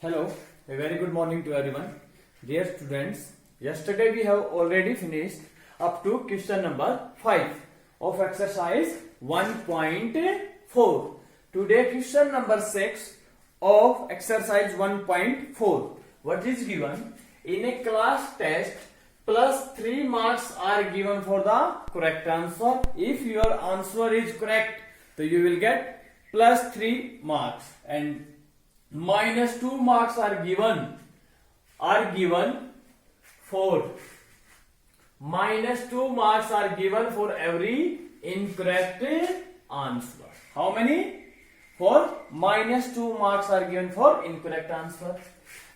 Hello, a very good morning to everyone. Dear students, yesterday we have already finished up to question number 5 of exercise 1.4. Today question number 6 of exercise 1.4. What is given? In a class test, plus 3 marks are given for the correct answer. If your answer is correct, so you will get plus 3 marks, and minus 2 marks are given for minus 2 marks are given for every incorrect answer. How many? For minus 2 marks are given for incorrect answer,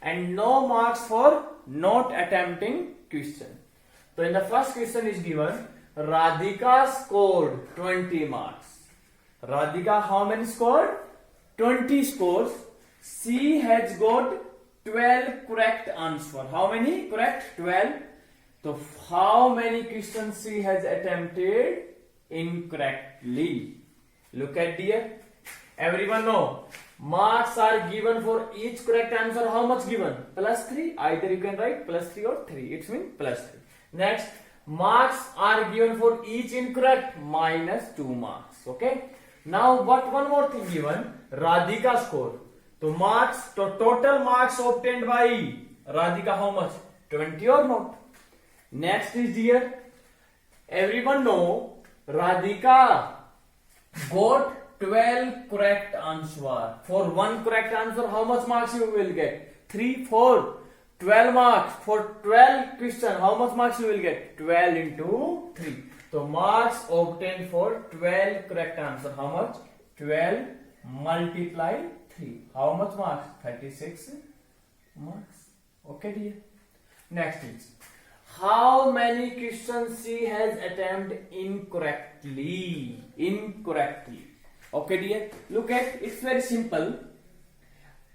and no marks for not attempting question. So in the first question is given Radhika scored 20 marks. Radhika how many scored? 20 scores. She has got 12 correct answer. How many correct? 12. So how many questions she has attempted incorrectly? Look at here. Everyone know marks are given for each correct answer. How much given? Plus 3. Either you can write plus 3 or 3. It means plus 3. Next, marks are given for each incorrect. Minus 2 marks. Okay. Now what one more thing given? Radhika score. So marks, so total marks obtained by Radhika how much? 20 or not? Next is here. Everyone know Radhika got 12 correct answer. For one correct answer, how much marks you will get? 3, 4, 12 marks. For 12 question, how much marks you will get? 12 into 3. So marks obtained for 12 correct answer. How much? 12 multiplied 3. How much marks? 36 marks. Okay dear. Next is, how many questions she has attempted incorrectly? Incorrectly. Okay dear. Look at, it's very simple.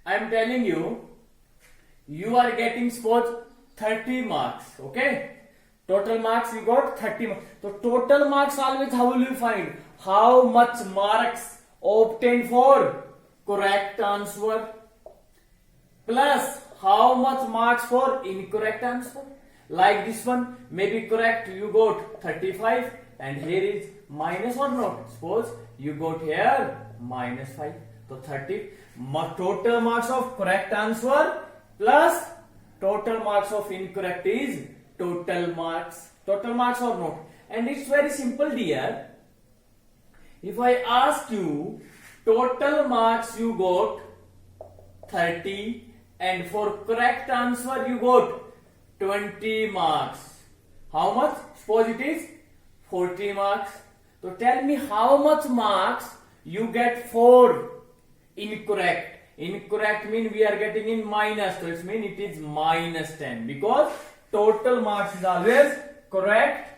I am telling you, you are getting suppose 30 marks. Okay. Total marks you got 30 marks. So total marks always how will you find? How much marks obtained for correct answer plus how much marks for incorrect answer. Like this one, maybe correct you got 35 and here is minus or not. Suppose you got here minus 5. So 30 total marks of correct answer plus total marks of incorrect is total marks. Total marks or not. And it's very simple dear. If I ask you total marks you got 30 and for correct answer you got 20 marks. How much? Suppose it is 40 marks. So tell me how much marks you get for incorrect. Incorrect means we are getting in minus. So it means it is minus 10 because total marks is always correct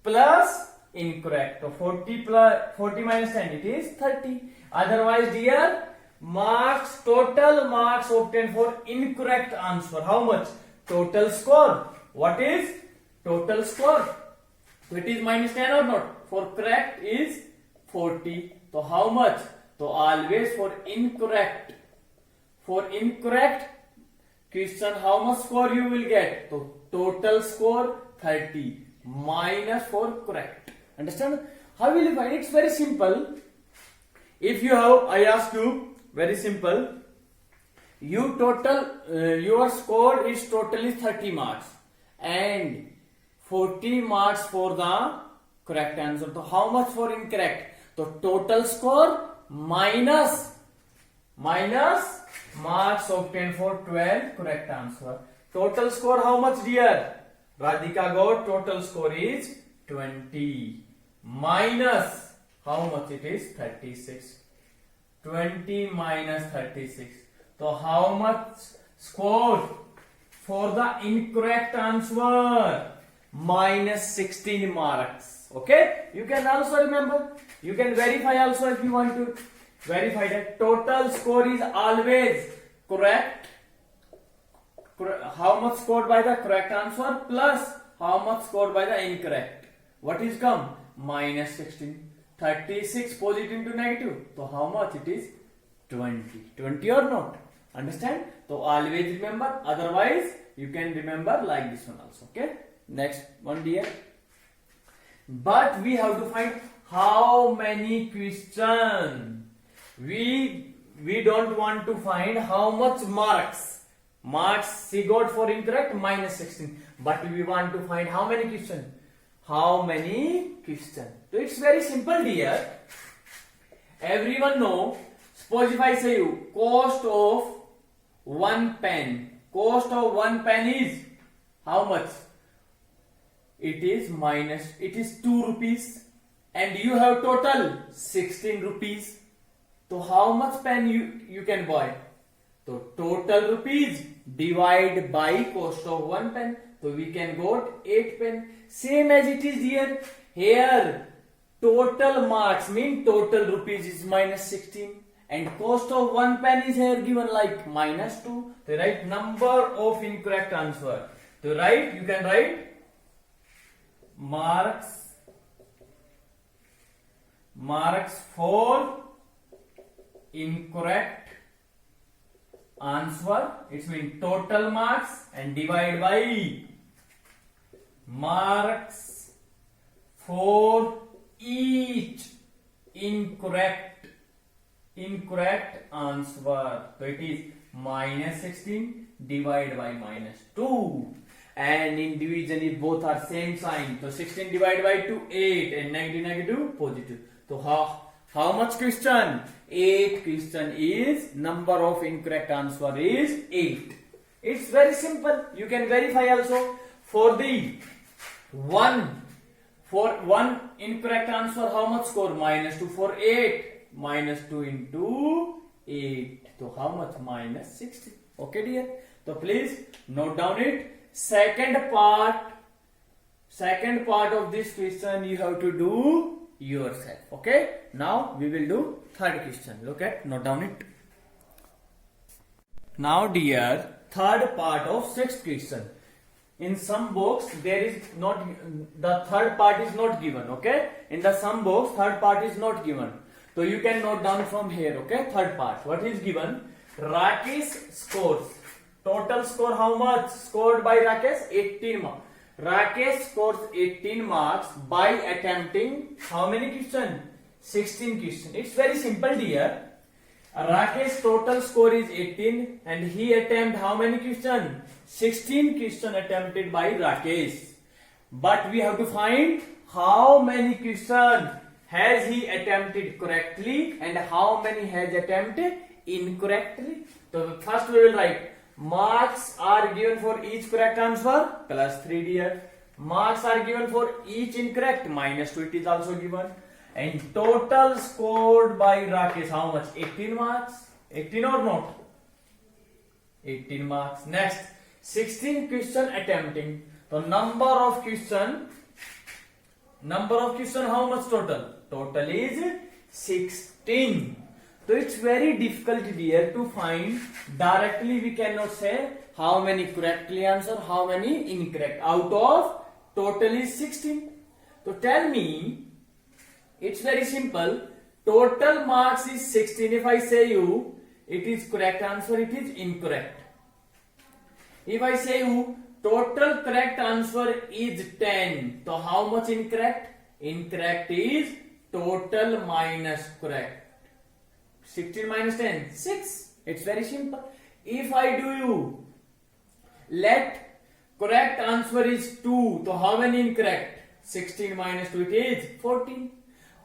plus incorrect. So 40 minus 10 it is 30. Otherwise dear, marks, total marks obtained for incorrect answer. How much? Total score. What is total score? So it is minus 10 or not? For correct is 40. So how much? So always for incorrect. For incorrect question, how much score you will get? So total score 30 minus for correct. Understand? How will you find it? It's very simple. If you have, I ask you, very simple. You total, your score is totally 30 marks and 40 marks for the correct answer. So how much for incorrect? So total score minus marks obtained for 12 correct answer. Total score how much dear? Radhika got total score is 20 minus how much it is? 36. 20 minus 36. So how much score for the incorrect answer? Minus 16 marks. Okay? You can also remember. You can verify also if you want to verify that total score is always correct. How much scored by the correct answer plus how much scored by the incorrect. What is come? Minus 16. 36 positive to negative. So how much it is? 20. 20 or not? Understand? So always remember, otherwise you can remember like this one also. Okay, next one dear. But we have to find how many question. We don't want to find how much marks she got for incorrect minus 16, but we want to find how many question. How many question? So it's very simple dear. Everyone know. Suppose if I say you cost of one pen. Cost of one pen is how much? It is 2 rupees, and you have total 16 rupees. So how much pen you can buy? So total rupees divide by cost of one pen. So we can got 8 pen. Same as it is here. Here total marks mean total rupees is minus 16, and cost of one pen is here given like minus 2. So write number of incorrect answer. So you can write marks for incorrect answer. It means total marks and divide by marks for each incorrect answer. So it is minus 16 divided by minus 2. And in division, if both are same sign, so 16 divided by 2, 8, and negative, positive. So how much question? 8 question is number of incorrect answer is 8. It's very simple. You can verify also. For one incorrect answer, how much score? Minus 2. For 8, minus 2 into 8. So how much? Minus 60. Okay dear. So please note down it. Second part of this question you have to do yourself. Okay. Now we will do third question. Look at, note down it. Now dear, third part of sixth question. In some books there is not, the third part is not given. Okay. In the some books third part is not given. So you can note down from here. Okay. Third part. What is given? Rakesh scores. Total score how much? Scored by Rakesh 18 marks. Rakesh scores 18 marks by attempting how many questions? 16 questions. It's very simple dear. Rakesh total score is 18 and he attempted how many questions? 16 questions attempted by Rakesh. But we have to find how many questions has he attempted correctly and how many has attempted incorrectly. So first we will write marks are given for each correct answer plus 3 dear. Marks are given for each incorrect minus 2, it is also given. And total scored by Rakesh how much? 18 marks. 18 or not? 18 marks. Next, 16 question attempting. So number of question how much total? Total is 16. So it's very difficult here to find. Directly we cannot say how many correctly answer, how many incorrect. Out of total is 16. So tell me, it's very simple. Total marks is 16. If I say you, it is correct answer, it is incorrect. If I say you, total correct answer is 10. So how much incorrect? Incorrect is total minus correct. 16 minus 10, 6. It's very simple. If I do you, let correct answer is 2. So how many incorrect? 16 minus 2, it is 14.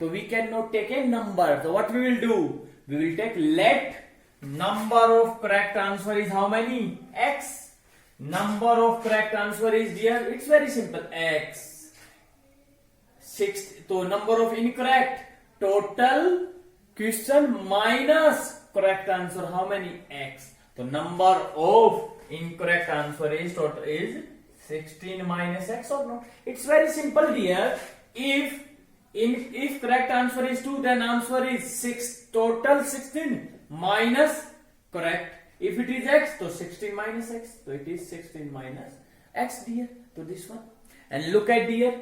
So we cannot take a number. So what we will do? We will take let number of correct answer is how many? X. Number of correct answer is dear. It's very simple. X. 6. So number of incorrect. Total question minus correct answer how many? X. So number of incorrect answer is total is 16 minus X or not? It's very simple dear. If correct answer is 2, then answer is 6. Total 16 minus correct. If it is X, so 16 minus X. So it is 16 minus X dear. So this one. And look at dear.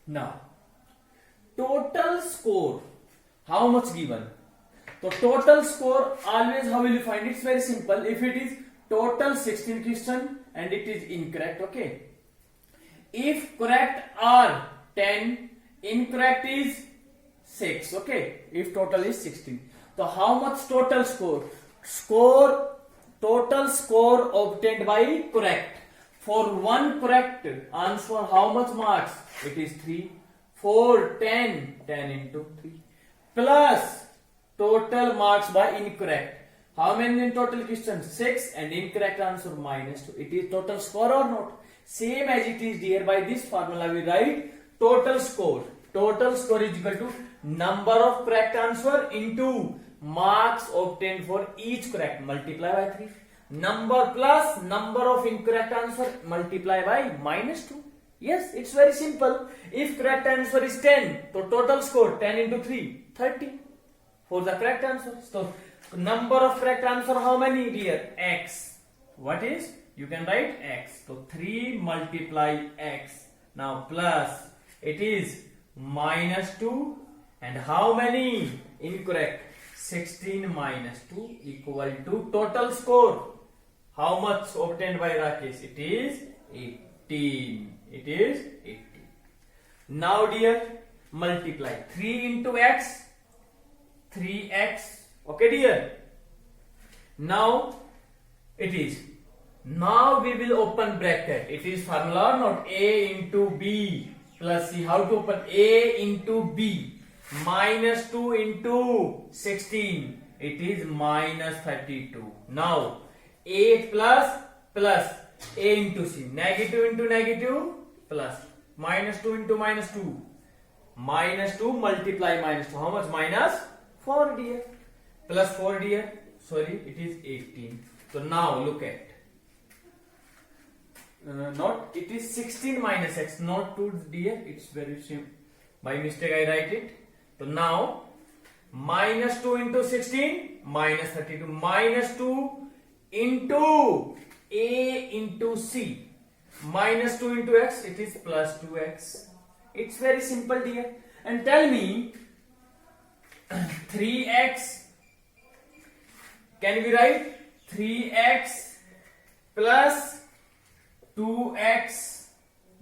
Now, total score. How much given? So total score always how will you find? It's very simple. If it is total 16 question and it is incorrect, okay. If correct are 10, incorrect is 6, okay. If total is 16. So how much total score? Total score obtained by correct. For one correct answer, how much marks? It is 3. For 10 into 3. Plus total marks by incorrect. How many in total questions? 6 and incorrect answer -2. It is total score or not? Same as it is here. By this formula we write total score. Total score is equal to number of correct answer into marks obtained for each correct, multiply by 3. Number plus number of incorrect answer, multiply by -2. Yes, it's very simple. If correct answer is 10, so total score 10 into 3, 30 for the correct answer. So number of correct answer how many dear? X. What is? You can write X. So 3 multiply X. Now plus it is -2 and how many? Incorrect. 16 minus 2 equal to total score. How much obtained by Rakesh? It is 18. It is 18. Now dear, multiply 3 into x, 3x. Okay dear. Now it is. Now we will open bracket. It is formula or not? A into B plus C. How to open? A into B. -2 into 16. It is -32. Now A plus A into C. Negative into negative plus -2 into -2. -2 multiply -2. How much? -4 dear. Plus 4 dear. Sorry, it is 18. So now look at. Not it is 16 minus x, not 2 dear. It's very simple. By mistake I write it. So now -2 into 16 -32 -2 into A into C -2 into x, it is plus 2x. It's very simple dear. And tell me 3x, can we write 3x plus 2x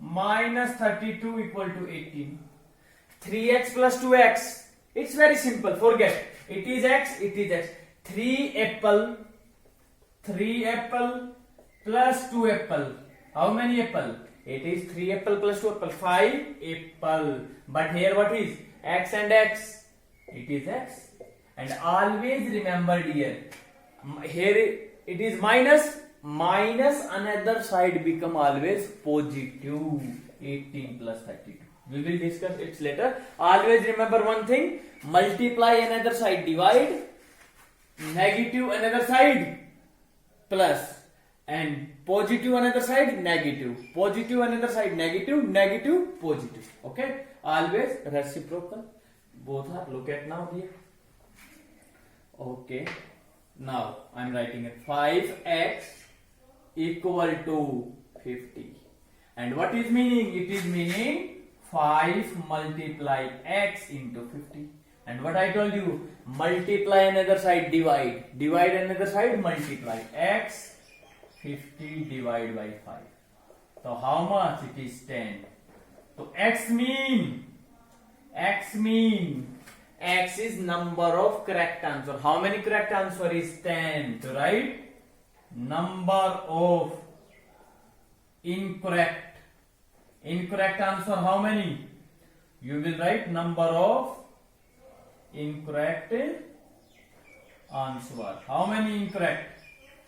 minus 32 equal to 18. 3x plus 2x, it's very simple, forget. It is x, it is x. 3 apple plus 2 apple. How many apple? It is 3 apple plus 2 apple, 5 apple. But here what is? X and x. It is x. And always remember dear, here it is minus another side become always positive. 18 plus 32. We will discuss it later. Always remember one thing, multiply another side, divide, negative another side, plus, and positive another side, negative, positive another side, negative, negative, positive. Okay, always reciprocal. Both are, look at now here. Okay, now I am writing it. 5x equal to 50. And what is meaning? It is meaning 5 multiply x into 50. And what I told you, multiply another side, divide, divide another side, multiply. X 50 divided by 5. So how much? It is 10. So x is number of correct answer. How many correct answer is 10? So write number of incorrect answer. How many? You will write number of incorrect answer. How many incorrect?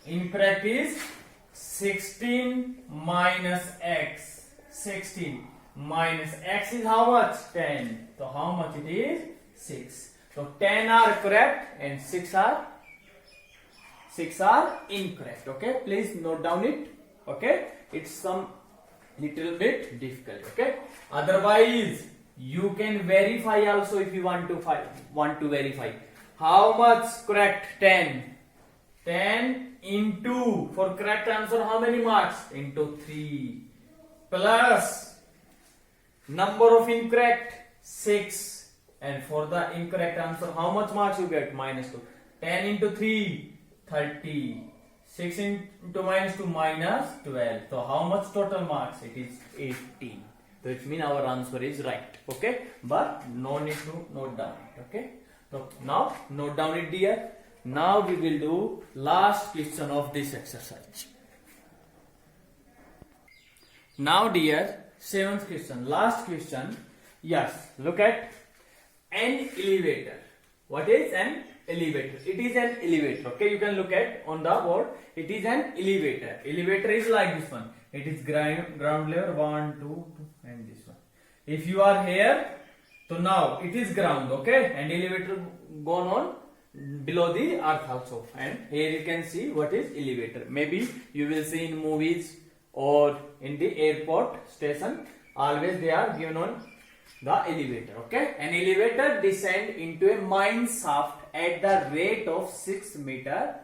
Incorrect is 16 minus x. 16 minus x is how much? 10. So how much it is? 6. So 10 are correct and 6 are incorrect. Okay, please note down it. Okay, it's some little bit difficult. Okay, otherwise you can verify also if you want to verify. How much correct? 10 into, for correct answer how many marks? Into 3 plus number of incorrect 6 and for the incorrect answer, how much marks you get? -2. 10 into 3, 30. 6 into -2, -12. So how much total marks? It is 18. So it means our answer is right. Okay, but no need to note down it. Okay, so now note down it, dear. Now we will do last question of this exercise. Now, dear, 7th question, last question. Yes, look at an elevator. What is an elevator? It is an elevator. Okay, you can look at on the board. It is an elevator. Elevator is like this one. It is ground level 1, 2, 2, and this one. If you are here, so now it is ground. Okay, and elevator gone on below the earth also. And here you can see what is elevator. Maybe you will see in movies or in the airport station. Always they are given on the elevator. Okay, an elevator descend into a mine shaft at the rate of 6 meter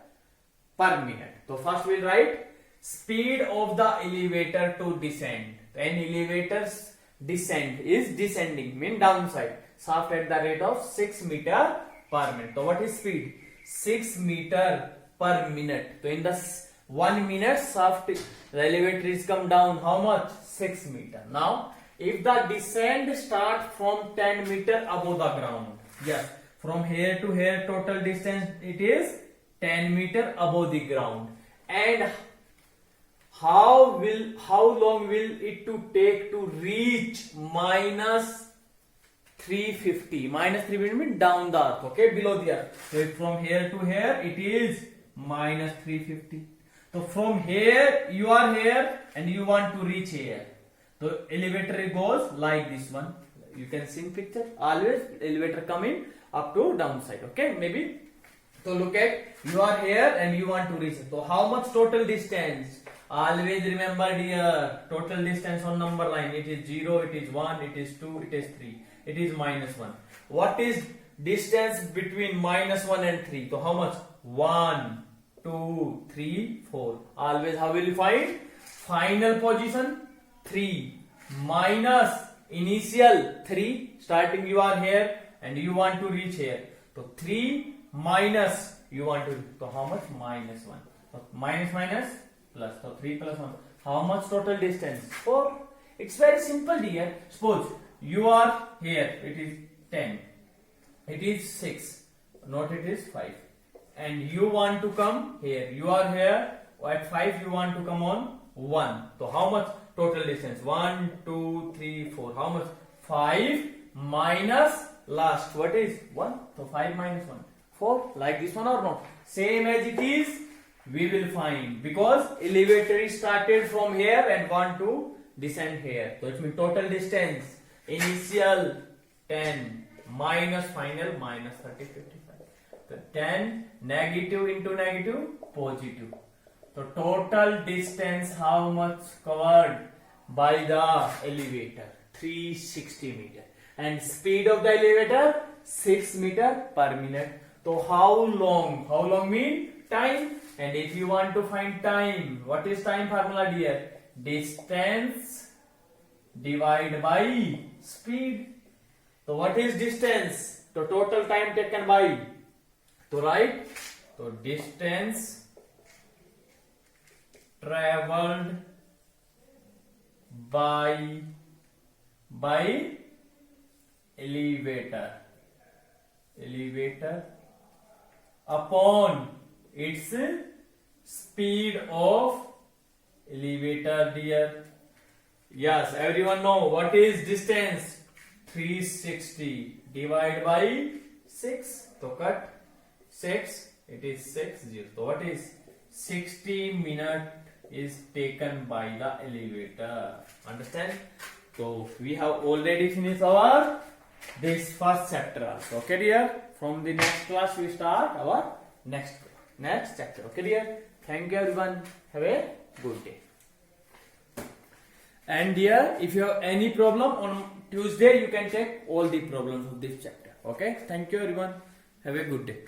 per minute. So first we'll write speed of the elevator to descend. An elevator's descent is descending, mean downside, shaft at the rate of 6 meter per minute. So what is speed? 6 meter per minute. So in the 1 minute shaft, the elevator is come down how much? 6 meter. Now if the descent start from 10 meter above the ground, yes, from here to here total distance it is 10 meter above the ground. And how long will it to take to reach -350? -350 means down the earth. Okay, below the earth. So from here to here it is -350. So from here you are here and you want to reach here. The elevator goes like this one. You can see in picture. Always elevator coming up to downside. Okay, maybe. So look at, you are here and you want to reach it. So how much total distance? Always remember, dear, total distance on number line. It is 0, it is 1, it is 2, it is 3, it is -1. What is distance between -1 and 3? So how much? 1, 2, 3, 4. Always how will you find? Final position 3 minus initial 3. Starting you are here and you want to reach here. So 3 minus you want to. So how much? -1. So minus plus. So 3 plus 1. How much total distance? 4. It's very simple, dear. Suppose you are here. It is 10. It is 6. Not it is 5. And you want to come here. You are here. At 5 you want to come on 1. So how much total distance? 1, 2, 3, 4. How much? 5 minus last. What is 1? So 5 minus 1. 4. Like this one or not? Same as it is. We will find, because elevator is started from here and want to descend here. So it means total distance initial 10 minus final minus 30, 55. So 10 negative into negative positive. So total distance how much covered by the elevator? 360 meter. And speed of the elevator 6 meter per minute. So how long? How long mean time? And if you want to find time, what is time formula, dear? Distance divided by speed. So what is distance? The total time taken by. So right. So distance traveled by elevator upon its speed of elevator, dear. Yes, everyone know what is distance? 360 divided by 6. So cut 6. It is 60. So what is 60 minute is taken by the elevator. Understand? So we have already finished our this first chapter. Okay, dear. From the next class we start our next chapter. Okay, dear. Thank you, everyone. Have a good day. And dear, if you have any problem on Tuesday, you can take all the problems of this chapter. Okay. Thank you, everyone. Have a good day.